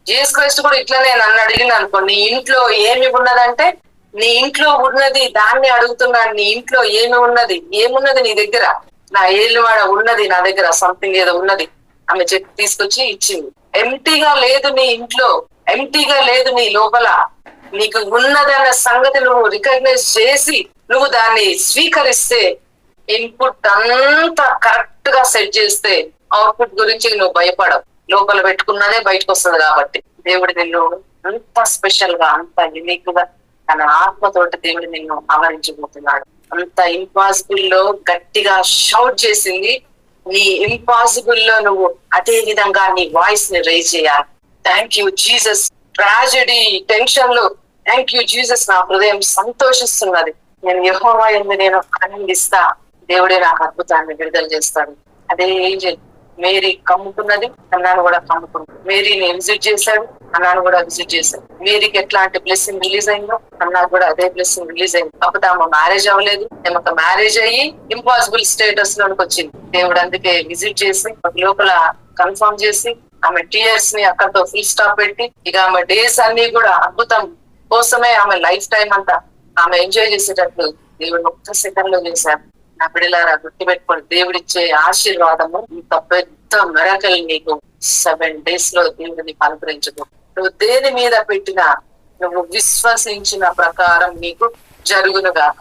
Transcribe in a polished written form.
Jesus Christ కూడా ఇట్లనే నన్ను అడిగింది అనుకో, నీ ఇంట్లో ఏమి ఉన్నదంటే, నీ ఇంట్లో ఉన్నది దాన్ని అడుగుతున్నాను. నీ ఇంట్లో ఏమున్నది నీ దగ్గర? నా ఏళ్ళవాడ ఉన్నది నా దగ్గర, సంథింగ్ ఏదో ఉన్నది. ఆమె చెప్పి తీసుకొచ్చి ఇచ్చింది. ఎంటీగా లేదు నీ ఇంట్లో, ఎంటీగా లేదు నీ లోపల. నీకు ఉన్నదన్న సంగతి నువ్వు రికగ్నైజ్ చేసి నువ్వు దాన్ని స్వీకరిస్తే, ఇన్పుట్ అంతా కరెక్ట్ గా సెట్ చేస్తే అవుట్పుట్ గురించి నువ్వు భయపడవు. లోపల పెట్టుకున్నదే బయటకు వస్తుంది. కాబట్టి దేవుడి నిన్ను అంత స్పెషల్ గా, అంత యూనిక్ గా తన ఆత్మతోటి దేవుడు నిన్ను ఆవరించబోతున్నాడు. అంత ఇంపాసిబుల్ లో గట్టిగా షౌట్ చేసింది. నీ ఇంపాసిబుల్ లో నువ్వు అదే విధంగా నీ వాయిస్ ని రైజ్ చేయాలి. Thank you Jesus. ట్రాజెడీ, టెన్షన్లు, థ్యాంక్ యూ జీసస్. నా హృదయం సంతోషిస్తున్నది. నేను యెహోవా యందు నేను ఆనందిస్తా. దేవుడే నాకు అద్భుతాన్ని విడుదల చేస్తాడు. అదే ఏంజెల్ మేరీ కమ్ముకున్నది, అన్నాను కూడా కమ్ముకున్నది. మేరీని విజిట్ చేశాడు, అన్నాను కూడా విజిట్ చేశాడు. మేరీకి ఎట్లాంటి బ్లెస్సింగ్ రిలీజ్ అయిందో అన్నాకు కూడా అదే బ్లెస్సింగ్ రిలీజ్ అయింది. కాకపోతే ఆమె మ్యారేజ్ అవ్వలేదు. ఆమెకు మ్యారేజ్ అయ్యి ఇంపాసిబుల్ స్టేటస్ లోనికి వచ్చింది. దేవుడు అందుకే విజిట్ చేసి లోపల కన్ఫర్మ్ చేసి ఆమె టీయర్స్ ని అక్కడితో ఫుల్ స్టాప్ పెట్టి, ఇక ఆమె డేస్ అన్ని కూడా అద్భుతం కోసమే ఆమె లైఫ్ టైం అంతా ఆమె ఎంజాయ్ చేసేటట్లు దేవుడు ఒక్క సెకండ్ లో చేశారు. నా బిడ్డలారా గుర్తుపెట్టుకోండి, దేవుడిచ్చే ఆశీర్వాదము ఇంత పెద్ద మిరకల్ నీకు 7 days లో దేవుడు నీకు అనుగ్రహించదు. నువ్వు దేని మీద పెట్టినా నువ్వు విశ్వసించిన ప్రకారం నీకు జరుగును గాక.